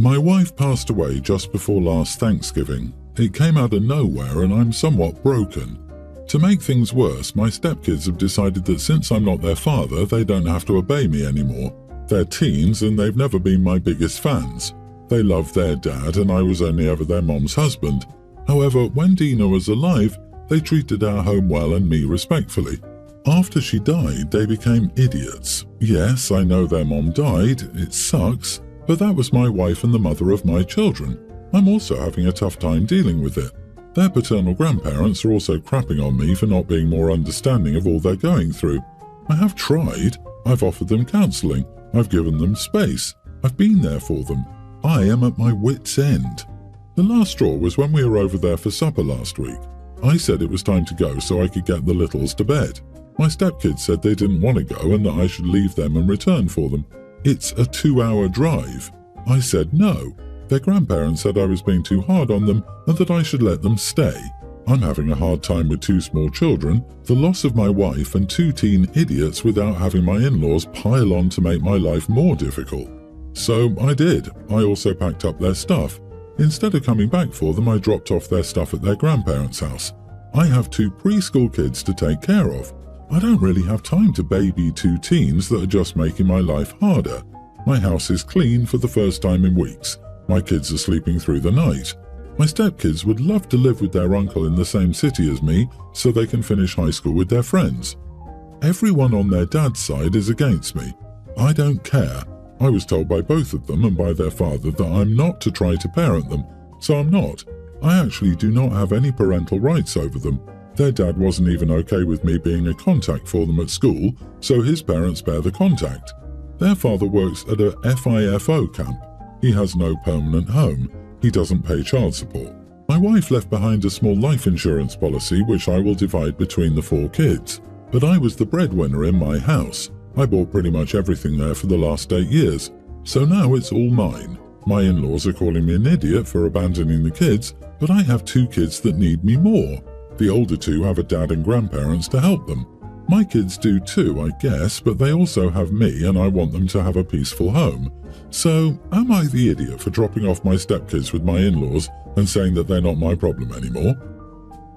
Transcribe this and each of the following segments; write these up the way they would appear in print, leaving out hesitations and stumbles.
My wife passed away just before last Thanksgiving. It came out of nowhere and I'm somewhat broken. To make things worse, my stepkids have decided that since I'm not their father, they don't have to obey me anymore. They're teens and they've never been my biggest fans. They love their dad and I was only ever their mom's husband. However, when Dina was alive, they treated our home well and me respectfully. After she died, they became idiots. Yes, I know their mom died, it sucks, but that was my wife and the mother of my children. I'm also having a tough time dealing with it. Their paternal grandparents are also crapping on me for not being more understanding of all they're going through. I have tried. I've offered them counselling. I've given them space. I've been there for them. I am at my wit's end. The last straw was when we were over there for supper last week. I said it was time to go so I could get the littles to bed. My stepkids said they didn't want to go and that I should leave them and return for them. It's a 2-hour drive. I said no. Their grandparents said I was being too hard on them and that I should let them stay. I'm having a hard time with 2 small children, the loss of my wife and 2 teen idiots without having my in-laws pile on to make my life more difficult. So I did. I also packed up their stuff. Instead of coming back for them, I dropped off their stuff at their grandparents' house. I have 2 preschool kids to take care of. I don't really have time to baby 2 teens that are just making my life harder. My house is clean for the first time in weeks. My kids are sleeping through the night. My stepkids would love to live with their uncle in the same city as me so they can finish high school with their friends. Everyone on their dad's side is against me. I don't care. I was told by both of them and by their father that I'm not to try to parent them, so I'm not. I actually do not have any parental rights over them. Their dad wasn't even okay with me being a contact for them at school, so his parents bear the contact. Their father works at a FIFO camp. He has no permanent home. He doesn't pay child support. My wife left behind a small life insurance policy which I will divide between the 4 kids. But I was the breadwinner in my house. I bought pretty much everything there for the last 8 years. So now it's all mine. My in-laws are calling me an idiot for abandoning the kids, but I have 2 kids that need me more. The older 2 have a dad and grandparents to help them. My kids do too, I guess, but they also have me and I want them to have a peaceful home. So, am I the idiot for dropping off my stepkids with my in-laws and saying that they're not my problem anymore?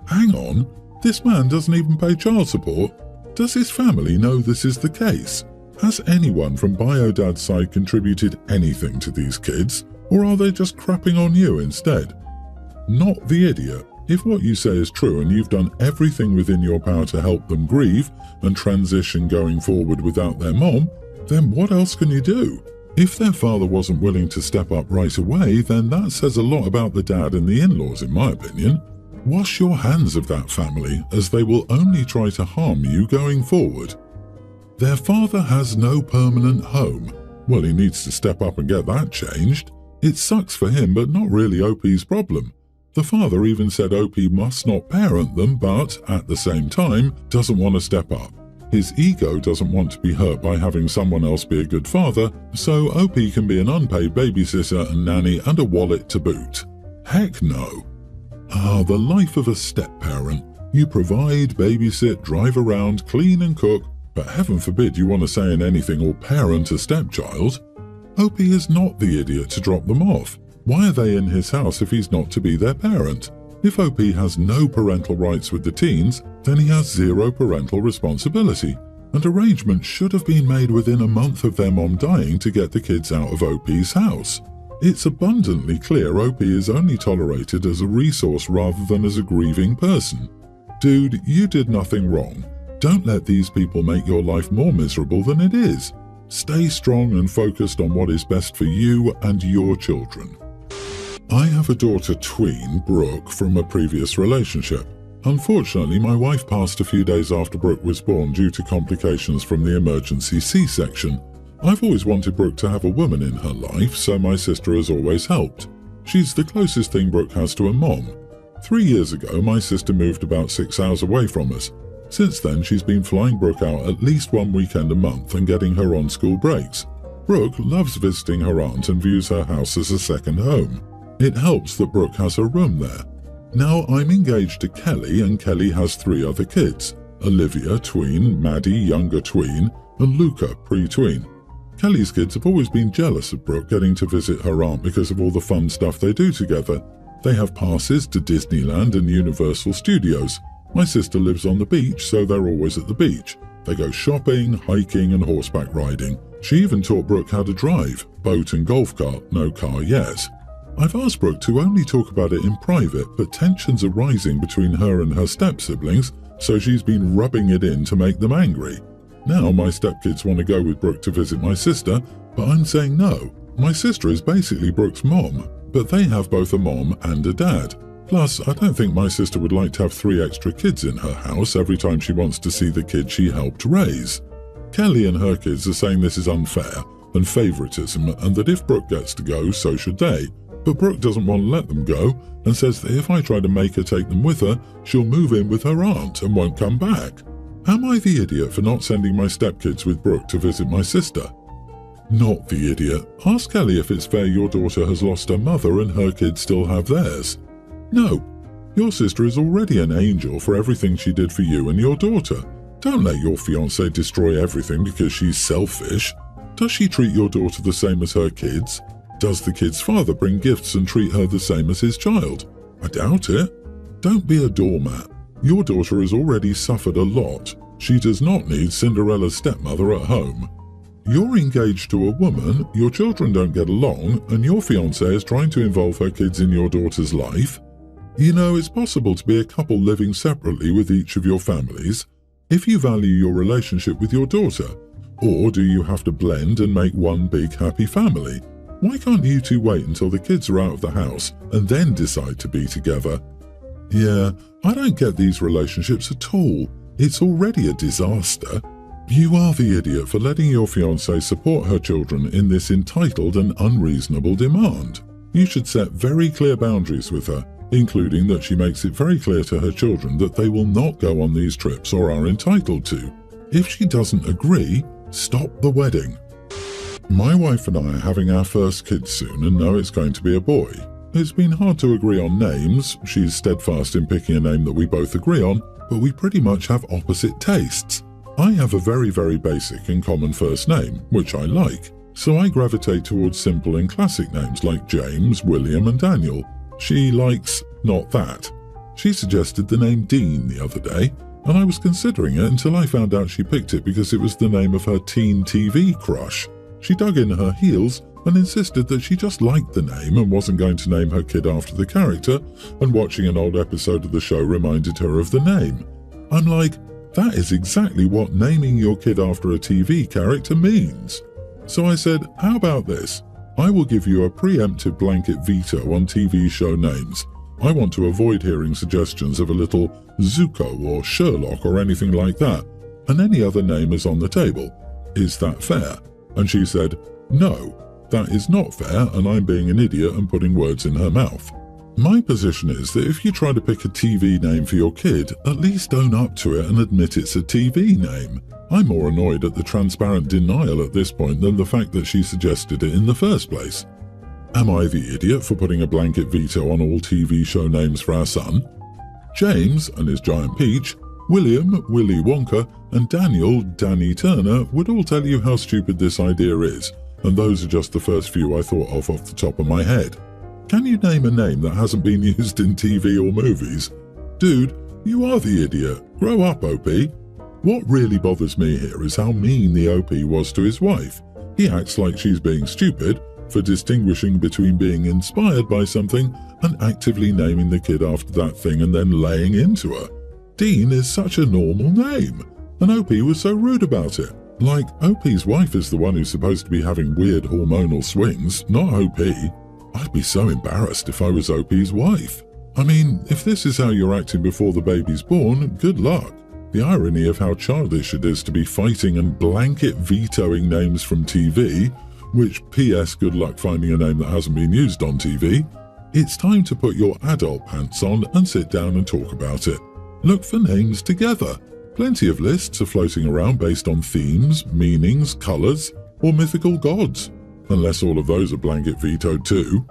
Hang on, this man doesn't even pay child support. Does his family know this is the case? Has anyone from Bio-Dad's side contributed anything to these kids, or are they just crapping on you instead? Not the idiot. If what you say is true and you've done everything within your power to help them grieve and transition going forward without their mom, then what else can you do? If their father wasn't willing to step up right away, then that says a lot about the dad and the in-laws in my opinion. Wash your hands of that family, as they will only try to harm you going forward. Their father has no permanent home. Well, he needs to step up and get that changed. It sucks for him, but not really OP's problem. The father even said OP must not parent them, but, at the same time, doesn't want to step up. His ego doesn't want to be hurt by having someone else be a good father, so OP can be an unpaid babysitter and nanny and a wallet to boot. Heck no. The life of a step-parent. You provide, babysit, drive around, clean and cook, but heaven forbid you want to say in anything or parent a stepchild. OP is not the idiot to drop them off. Why are they in his house if he's not to be their parent? If OP has no parental rights with the teens, then he has 0 parental responsibility, and arrangements should have been made within a month of their mom dying to get the kids out of OP's house. It's abundantly clear OP is only tolerated as a resource rather than as a grieving person. Dude, you did nothing wrong. Don't let these people make your life more miserable than it is. Stay strong and focused on what is best for you and your children. I have a daughter tween, Brooke, from a previous relationship. Unfortunately, my wife passed a few days after Brooke was born due to complications from the emergency C-section. I've always wanted Brooke to have a woman in her life, so my sister has always helped. She's the closest thing Brooke has to a mom. 3 years ago, my sister moved about 6 hours away from us. Since then, she's been flying Brooke out at least 1 weekend a month and getting her on school breaks. Brooke loves visiting her aunt and views her house as a second home. It helps that Brooke has a room there. Now I'm engaged to Kelly, and Kelly has 3 other kids: Olivia, tween, Maddie, younger tween, and Luca, pre-tween. Kelly's kids have always been jealous of Brooke getting to visit her aunt because of all the fun stuff they do together. They have passes to Disneyland and Universal Studios. My sister lives on the beach, so they're always at the beach. They go shopping, hiking and horseback riding. She even taught Brooke how to drive, boat and golf cart, no car yet. I've asked Brooke to only talk about it in private, but tensions are rising between her and her step-siblings, so she's been rubbing it in to make them angry. Now my stepkids want to go with Brooke to visit my sister, but I'm saying no. My sister is basically Brooke's mom, but they have both a mom and a dad. Plus, I don't think my sister would like to have 3 extra kids in her house every time she wants to see the kid she helped raise. Kelly and her kids are saying this is unfair and favoritism, and that if Brooke gets to go, so should they. But Brooke doesn't want to let them go and says that if I try to make her take them with her, she'll move in with her aunt and won't come back. Am I the idiot for not sending my stepkids with Brooke to visit my sister? Not the idiot. Ask Kelly if it's fair your daughter has lost her mother and her kids still have theirs. No. Your sister is already an angel for everything she did for you and your daughter. Don't let your fiancé destroy everything because she's selfish. Does she treat your daughter the same as her kids? Does the kid's father bring gifts and treat her the same as his child? I doubt it. Don't be a doormat. Your daughter has already suffered a lot. She does not need Cinderella's stepmother at home. You're engaged to a woman, your children don't get along, and your fiancé is trying to involve her kids in your daughter's life. You know, it's possible to be a couple living separately with each of your families, if you value your relationship with your daughter. Or do you have to blend and make one big happy family? Why can't you two wait until the kids are out of the house and then decide to be together? Yeah, I don't get these relationships at all. It's already a disaster. You are the idiot for letting your fiancé support her children in this entitled and unreasonable demand. You should set very clear boundaries with her, including that she makes it very clear to her children that they will not go on these trips or are entitled to. If she doesn't agree, stop the wedding. My wife and I are having our first kid soon and know it's going to be a boy. It's been hard to agree on names. She's steadfast in picking a name that we both agree on, but we pretty much have opposite tastes. I have a very basic and common first name, which I like, so I gravitate towards simple and classic names like James, William and Daniel. She likes not that. She suggested the name Dean the other day, and I was considering it until I found out she picked it because it was the name of her teen TV crush. She dug in her heels and insisted that she just liked the name and wasn't going to name her kid after the character, and watching an old episode of the show reminded her of the name. I'm like, that is exactly what naming your kid after a TV character means. So I said, how about this? I will give you a preemptive blanket veto on TV show names. I want to avoid hearing suggestions of a little Zuko or Sherlock or anything like that, and any other name is on the table. Is that fair? And she said, no, that is not fair, and I'm being an idiot and putting words in her mouth. My position is that if you try to pick a TV name for your kid, at least own up to it and admit it's a TV name. I'm more annoyed at the transparent denial at this point than the fact that she suggested it in the first place. Am I the idiot for putting a blanket veto on all TV show names for our son? James and his giant peach, William, Willy Wonka, and Daniel, Danny Turner would all tell you how stupid this idea is, and those are just the first few I thought of off the top of my head. Can you name a name that hasn't been used in TV or movies? Dude, you are the idiot. Grow up, OP. What really bothers me here is how mean the OP was to his wife. He acts like she's being stupid for distinguishing between being inspired by something and actively naming the kid after that thing and then laying into her. Dean is such a normal name, and OP was so rude about it. Like, OP's wife is the one who's supposed to be having weird hormonal swings, not OP. I'd be so embarrassed if I was OP's wife. I mean, if this is how you're acting before the baby's born, good luck. The irony of how childish it is to be fighting and blanket vetoing names from TV, which PS good luck finding a name that hasn't been used on TV. It's time to put your adult pants on and sit down and talk about it. Look for names together. Plenty of lists are floating around based on themes, meanings, colours, or mythical gods. Unless all of those are blanket vetoed too.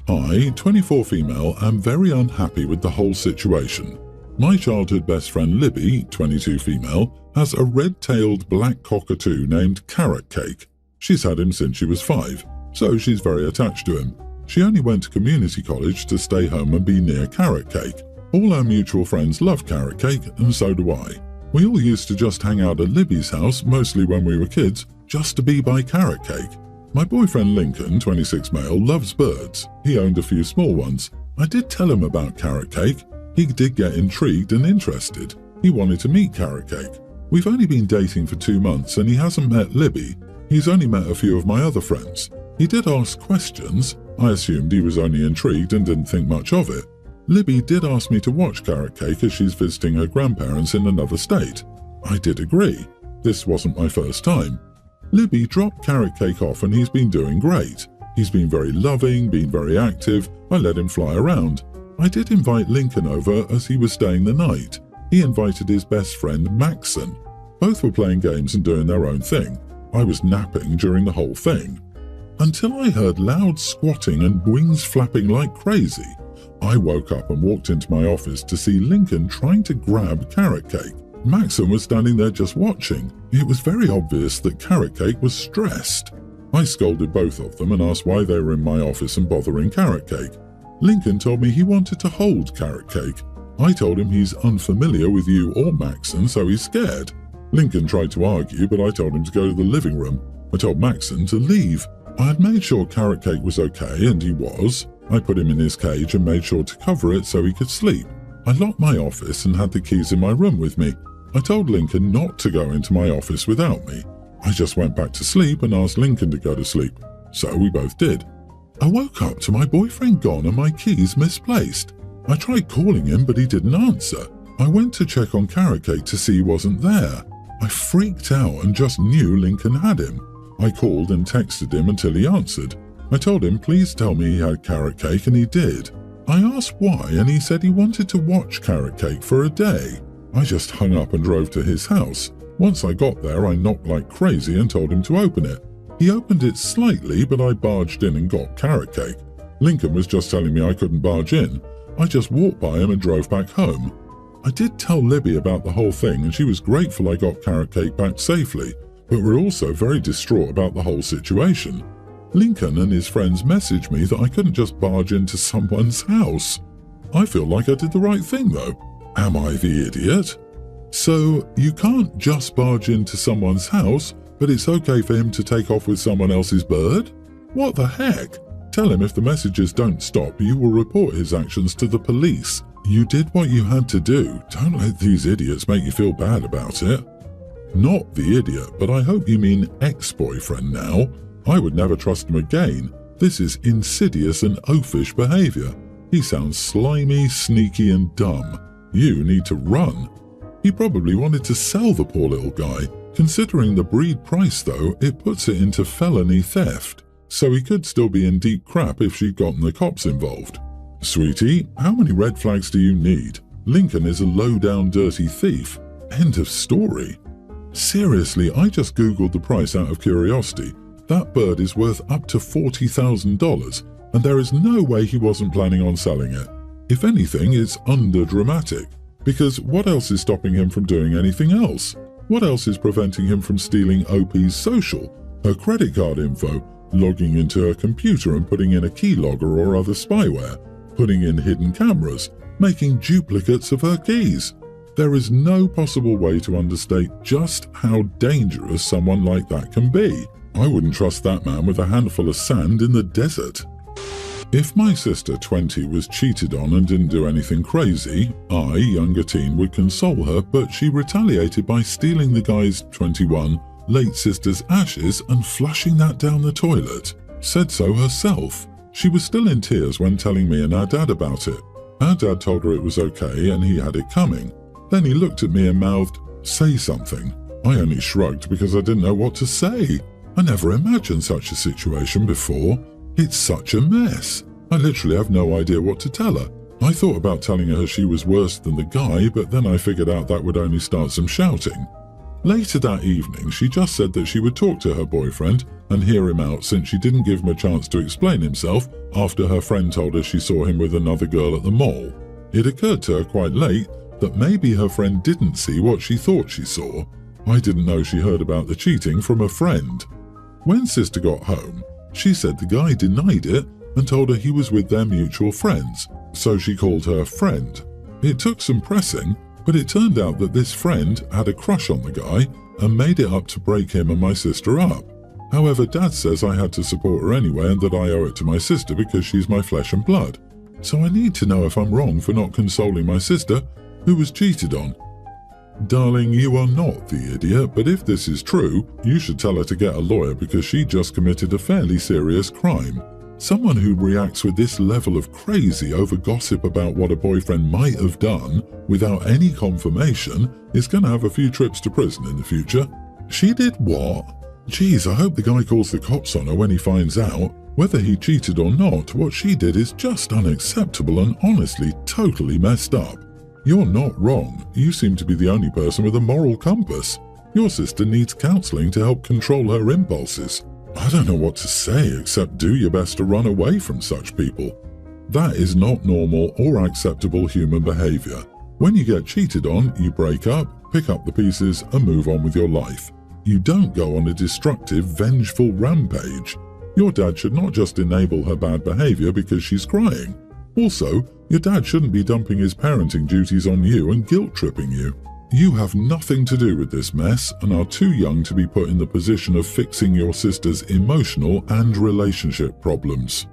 I, 24 female, am very unhappy with the whole situation. My childhood best friend Libby, 22 female, has a red-tailed black cockatoo named Carrot Cake. She's had him since she was 5, so she's very attached to him. She only went to community college to stay home and be near carrot cake. All our mutual friends love carrot cake, and so do I. We all used to just hang out at Libby's house, mostly when we were kids, just to be by carrot cake. My boyfriend Lincoln, 26 male, loves birds. He owned a few small ones. I did tell him about carrot cake. He did get intrigued and interested. He wanted to meet carrot cake. We've only been dating for 2 months and he hasn't met Libby. He's only met a few of my other friends. He did ask questions. I assumed he was only intrigued and didn't think much of it. Libby did ask me to watch carrot cake as she's visiting her grandparents in another state. I did agree. This wasn't my first time. Libby dropped carrot cake off and he's been doing great. He's been very loving, been very active. I let him fly around. I did invite Lincoln over as he was staying the night. He invited his best friend Maxon. Both were playing games and doing their own thing. I was napping during the whole thing. Until I heard loud squatting and wings flapping like crazy. I woke up and walked into my office to see Lincoln trying to grab carrot cake. Maxon was standing there just watching. It was very obvious that carrot cake was stressed. I scolded both of them and asked why they were in my office and bothering carrot cake. Lincoln told me he wanted to hold carrot cake. I told him he's unfamiliar with you or Maxon, so he's scared. Lincoln tried to argue, but I told him to go to the living room. I told Maxon to leave. I had made sure carrot cake was okay, and he was. I put him in his cage and made sure to cover it so he could sleep. I locked my office and had the keys in my room with me. I told Lincoln not to go into my office without me. I just went back to sleep and asked Lincoln to go to sleep. So we both did. I woke up to my boyfriend gone and my keys misplaced. I tried calling him, but he didn't answer. I went to check on carrot cake to see he wasn't there. I freaked out and just knew Lincoln had him. I called and texted him until he answered. I told him please tell me he had carrot cake, and he did. I asked why and he said he wanted to watch carrot cake for a day. I just hung up and drove to his house. Once I got there, I knocked like crazy and told him to open it. He opened it slightly, but I barged in and got carrot cake. Lincoln was just telling me I couldn't barge in. I just walked by him and drove back home. I did tell Libby about the whole thing and she was grateful I got carrot cake back safely, but we're also very distraught about the whole situation. Lincoln and his friends messaged me that I couldn't just barge into someone's house. I feel like I did the right thing though. Am I the idiot? So, you can't just barge into someone's house, but it's okay for him to take off with someone else's bird? What the heck? Tell him if the messages don't stop, you will report his actions to the police. You did what you had to do. Don't let these idiots make you feel bad about it. Not the idiot, but I hope you mean ex-boyfriend now. I would never trust him again. This is insidious and oafish behavior. He sounds slimy, sneaky and dumb. You need to run. He probably wanted to sell the poor little guy. Considering the breed price though, it puts it into felony theft. So he could still be in deep crap if she'd gotten the cops involved. Sweetie, how many red flags do you need? Lincoln is a low-down dirty thief. End of story. Seriously, I just googled the price out of curiosity. That bird is worth up to $40,000, and there is no way he wasn't planning on selling it. If anything, it's under-dramatic. Because what else is stopping him from doing anything else? What else is preventing him from stealing OP's social, her credit card info, logging into her computer and putting in a keylogger or other spyware, putting in hidden cameras, making duplicates of her keys? There is no possible way to understate just how dangerous someone like that can be. I wouldn't trust that man with a handful of sand in the desert. If my sister 20 was cheated on and didn't do anything crazy, I, younger teen, would console her, but she retaliated by stealing the guy's 21 late sister's ashes and flushing that down the toilet. Said so herself. She was still in tears when telling me and our dad about it. Our dad told her it was okay and he had it coming. Then he looked at me and mouthed, "Say something." I only shrugged because I didn't know what to say. I never imagined such a situation before. It's such a mess. I literally have no idea what to tell her. I thought about telling her she was worse than the guy, but then I figured out that would only start some shouting. Later that evening, she just said that she would talk to her boyfriend and hear him out since she didn't give him a chance to explain himself after her friend told her she saw him with another girl at the mall. It occurred to her quite late that maybe her friend didn't see what she thought she saw. I didn't know she heard about the cheating from a friend. When sister got home, she said the guy denied it and told her he was with their mutual friends, so she called her friend. It took some pressing, but it turned out that this friend had a crush on the guy and made it up to break him and my sister up. However, Dad says I had to support her anyway and that I owe it to my sister because she's my flesh and blood. So I need to know if I'm wrong for not consoling my sister, who was cheated on. Darling, you are not the idiot, but if this is true, you should tell her to get a lawyer because she just committed a fairly serious crime. Someone who reacts with this level of crazy over gossip about what a boyfriend might have done without any confirmation is going to have a few trips to prison in the future. She did what? Geez, I hope the guy calls the cops on her when he finds out. Whether he cheated or not, what she did is just unacceptable and honestly totally messed up. You're not wrong. You seem to be the only person with a moral compass. Your sister needs counseling to help control her impulses. I don't know what to say except do your best to run away from such people. That is not normal or acceptable human behavior. When you get cheated on, you break up, pick up the pieces, and move on with your life. You don't go on a destructive, vengeful rampage. Your dad should not just enable her bad behavior because she's crying. Also, your dad shouldn't be dumping his parenting duties on you and guilt-tripping you. You have nothing to do with this mess and are too young to be put in the position of fixing your sister's emotional and relationship problems.